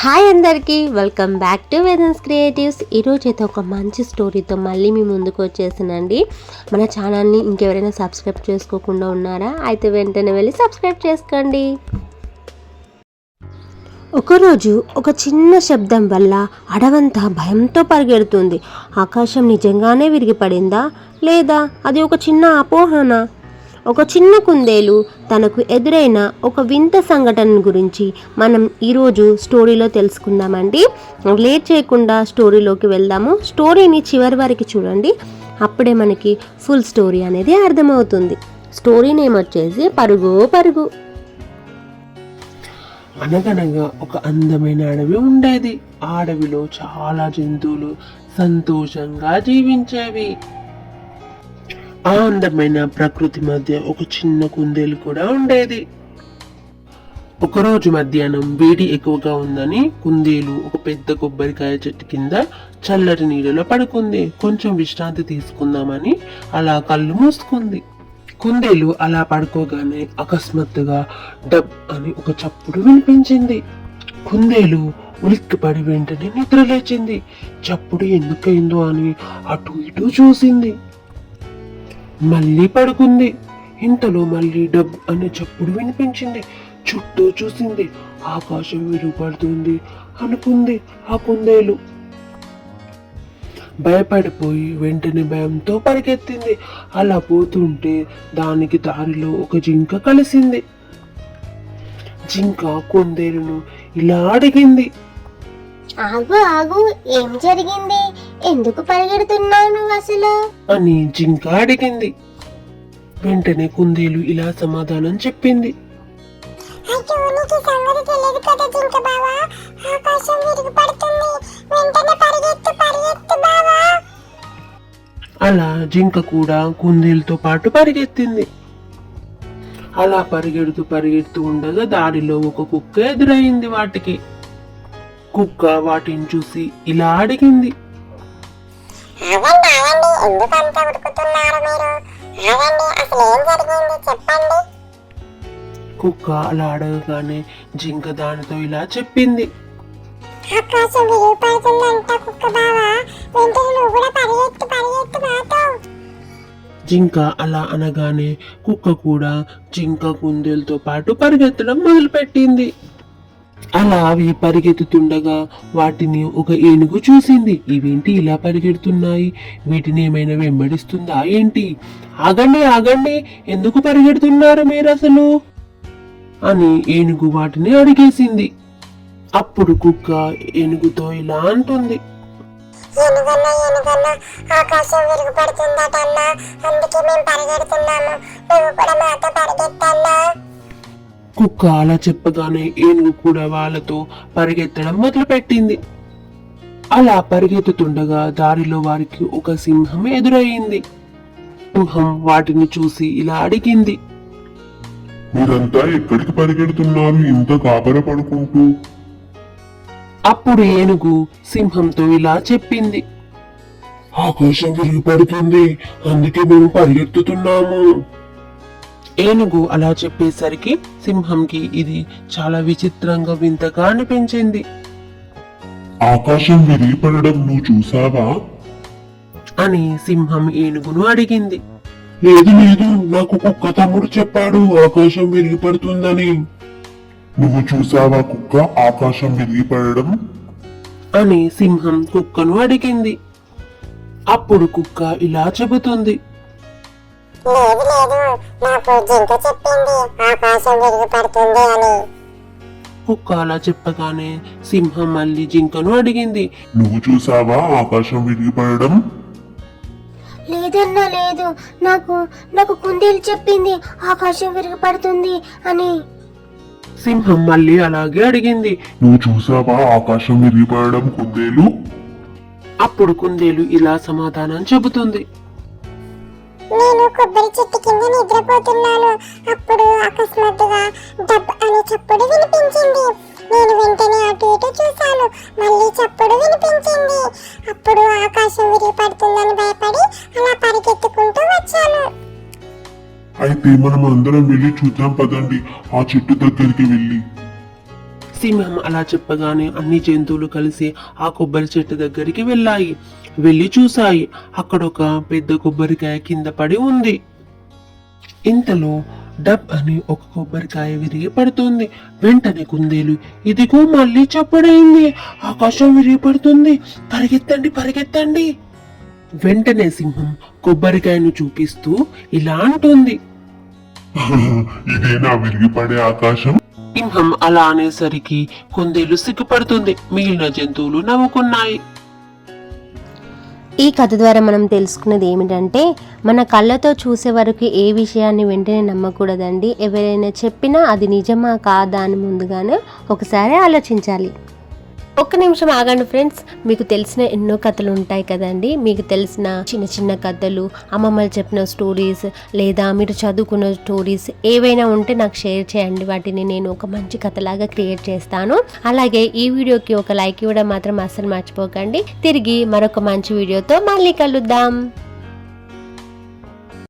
Hi అందరికీ, welcome back to వేదన్స్ creatives. ఈరోజు అయితే ఒక మంచి స్టోరీతో మళ్ళీ మీ ముందుకు వచ్చేసానండి. మన ఛానల్ని ఇంకెవరైనా సబ్స్క్రైబ్ చేసుకోకుండా ఉన్నారా? అయితే వెంటనే వెళ్ళి సబ్స్క్రైబ్ చేసుకోండి. ఒకరోజు ఒక చిన్న శబ్దం వల్ల అడవంతా భయంతో పరిగెడుతుంది. ఆకాశం నిజంగానే విరిగిపడిందా, లేదా అది ఒక చిన్న అపోహనా? ఒక చిన్న కుందేలు తనకు ఎదురైన ఒక వింత సంఘటన గురించి మనం ఈరోజు స్టోరీలో తెలుసుకుందామండి. లేట్ చేయకుండా స్టోరీలోకి వెళ్దాము. స్టోరీని చివరి వరకు చూడండి, అప్పుడే మనకి ఫుల్ స్టోరీ అనేది అర్థమవుతుంది. స్టోరీ నేమ్ వచ్చేసి పరుగు పరుగు. అనగనగా ఒక అందమైన అడవి ఉండేది. ఆ అడవిలో చాలా జంతువులు సంతోషంగా జీవించేవి. ఆ అందమైన ప్రకృతి మధ్య ఒక చిన్న కుందేలు కూడా ఉండేది. ఒకరోజు మధ్యాహ్నం వేడి ఎక్కువగా ఉందని కుందేలు ఒక పెద్ద కొబ్బరికాయ చెట్టు కింద చల్లటి నీడలో పడుకుంది. కొంచెం విశ్రాంతి తీసుకుందామని అలా కళ్ళు మూసుకుంది. కుందేలు అలా పడుకోగానే అకస్మాత్తుగా డబ్ అని ఒక చప్పుడు వినిపించింది. కుందేలు ఉలిక్కిపడి వెంటనే నిద్రలేచింది. చప్పుడు ఎందుకైందో అని అటు ఇటు చూసింది. మళ్ళీ పడుకుంది. ఇంతలో మళ్ళీ డబ్ అనే చప్పుడు వినిపించింది. చుట్టూ చూసింది. ఆకాశం విరుగుపడుతుంది అనుకుంది ఆ కుందేలు. భయపడిపోయి వెంటనే భయంతో పరిగెత్తింది. అలా పోతుంటే దానికి దారిలో ఒక జింక కలిసింది. జింక కుందేలును ఇలా అడిగింది, ఆగు ఆగు, ఏం జరిగింది? ఎందుకు పరిగెడుతున్నావు నువ్వు అసలు అని జింక అడిగింది. వెంటనే కుందేలు ఇలా సమాధానం చెప్పింది, అయ్యో, నీకు సంగతి తెలియదు కదా జింక బావా, ఆకాశం విరిగిపడుతుంది, వెంటనే పరిగెత్తు పరిగెత్తు బావా. అలా జింక కూడా కుందేలుతో పాటు పరిగెత్తింది. అలా పరిగెడుతూ ఉండగా దారిలో ఒక కుక్క ఎదురైంది వాటికి. కుక్క వాటిని చూసి ఇలా అడిగింది, ఆగండి ఆగండి, ఎందుకు అంత ఉరుకుతున్నారు మీరు? ఆగండి, అసలు ఏం జరిగింది చెప్పండి. కుక్క అలా అడగగానే జింక దానితో ఇలా చెప్పింది, ఆకాశం విరిగిపడుతుందంట కుక్క బావా, వెంటనే నువ్వు కూడా పరిగెత్తు పరిగెత్తు నాతో. జింక అలా అనగానే కుక్క కూడా జింక కుందేలుతో పాటు పరిగెత్తడం మొదలుపెట్టింది. అలా అవి పరిగెత్తుతుండగా వాటిని ఒక ఏనుగు చూసింది. ఇవేంటి ఇలా పరిగెడుతున్నాయి? వీటిని ఏమైనా వెంబడిస్తుందా ఏంటి? ఆగండి ఆగండి, ఎందుకు పరిగెడుతున్నారు మీరు అసలు అని ఏనుగు వాటిని అడిగేసింది. అప్పుడు కుక్క ఏనుగుతో ఇలా అంటుంది, ఏనుగన్నా ఏనుగన్నా, ఆకాశం విరుగుపడుతుందట అన్నా, అందుకే మేము పరిగెడుతున్నాము, నువ్వు కూడా మాతో పరిగెత్తన్నా. కుక్క అలా చెప్పగానే ఏనుగు కూడా వాళ్ళతో పరిగెత్తడం మొదలుపెట్టింది. అలా పరిగెత్తుతుండగా దారిలో వారికి ఒక సింహం ఎదురయ్యింది. సింహం వాటిని చూసి ఇలా అడిగింది, మీరంతా ఎక్కడికి పరిగెడుతున్నారు ఇంత గాబర పడుకుంటూ? అప్పుడు ఏనుగు సింహంతో ఇలా చెప్పింది, ఆకాశం విరిగిపడుతుంది, అందుకే మేము పరిగెత్తుతున్నాము. ఏనుగు అలా చెప్పేసరికి సింహంకి ఇది చాలా విచిత్రంగా వింతగా అనిపించింది. ఆకాశం విరిగిపడడం నువ్వు చూసావా? అని సింహం ఏనుగును అడిగింది. లేదు లేదు, నాకు కుక్క తమ్ముడు చెప్పాడు ఆకాశం విరిగిపడుతుందని. నువ్వు చూసావా కుక్క ఆకాశం విరిగిపడడం? అని సింహం కుక్కను అడిగింది. అప్పుడు కుక్క ఇలా చెబుతుంది, లేదు లేదు, నాకు జింక చెప్పింది ఆకాశం విరిగిపడుతుంది అని. కుక్క అలా చెప్పగానే సింహం మళ్ళీ జింకను అడిగింది. నువ్వు చూసావా ఆకాశం విరిగిపడడం? లేదన్నా లేదు, నాకు కుందేలు చెప్పింది ఆకాశం విరిగిపడుతుంది అని. సింహం మళ్ళీ అలాగే అడిగింది. నువ్వు చూసావా ఆకాశం విరిగిపడడం కుందేలు? అప్పుడు కుందేలు ఇలా సమాధానం చెబుతుంది, నేను కొబ్బరి చెట్టు కింద నిద్రపోతున్నాను, అప్పుడు అకస్మాత్తుగా డబ్ అనే చప్పుడు వినిపించింది. నేను వెంటనే అటు ఇటు చూశాను, మళ్ళీ చప్పుడు వినిపించింది. అప్పుడు ఆకాశం విరిగిపడుతుందని భయపడి అలా పరిగెత్తుకుంటూ వచ్చాను. అయితే మనం అందరం వెళ్ళి చూద్దాం పదండి, ఆ చెట్టు దగ్గరికి వెళ్ళి. సింహం అలా చెప్పగానే అన్ని జంతువులు కలిసి ఆ కొబ్బరి చెట్టు దగ్గరికి వెళ్ళాయి. వెళ్ళి చూశాయి. అక్కడ ఒక పెద్ద కొబ్బరికాయ కింద పడి ఉంది. ఇంతలో డబ్ అని ఒక కొబ్బరికాయ విరిగి పడుతుంది. వెంటనే కుందేలు, ఇదిగో మళ్ళీ చప్పుడైంది, ఆకాశం విరిగి పడుతుంది, పరిగెత్తండి పరిగెత్తండి. వెంటనే సింహం కొబ్బరికాయను చూపిస్తూ ఇలా అంటుంది. ఇదేనా విరిగిపడే ఆకాశం? సింహం అలా అనేసరికి కుందేలు సిగ్గుపడుతుంది. మిగిలిన జంతువులు నవ్వుకున్నాయి. ఈ కథ ద్వారా మనం తెలుసుకున్నది ఏమిటంటే, మన కళ్ళతో చూసే వరకు ఏ విషయాన్ని వెంటనే నమ్మకూడదండి. ఎవరైనా చెప్పినా అది నిజమా కాదా అని ముందుగానే ఒకసారి ఆలోచించాలి. ఒక్క నిమిషం ఆగండి ఫ్రెండ్స్. మీకు తెలిసిన ఎన్నో కథలు ఉంటాయి కదండి. మీకు తెలిసిన చిన్న చిన్న కథలు, అమ్మమ్మలు చెప్పిన స్టోరీస్, లేదా మీరు చదువుకున్న స్టోరీస్ ఏవైనా ఉంటే నాకు షేర్ చేయండి. వాటిని నేను ఒక మంచి కథలాగా క్రియేట్ చేస్తాను. అలాగే ఈ వీడియోకి ఒక లైక్ ఇవ్వడం మాత్రం అస్సలు మర్చిపోకండి. తిరిగి మరొక మంచి వీడియోతో మళ్ళీ కలుద్దాం.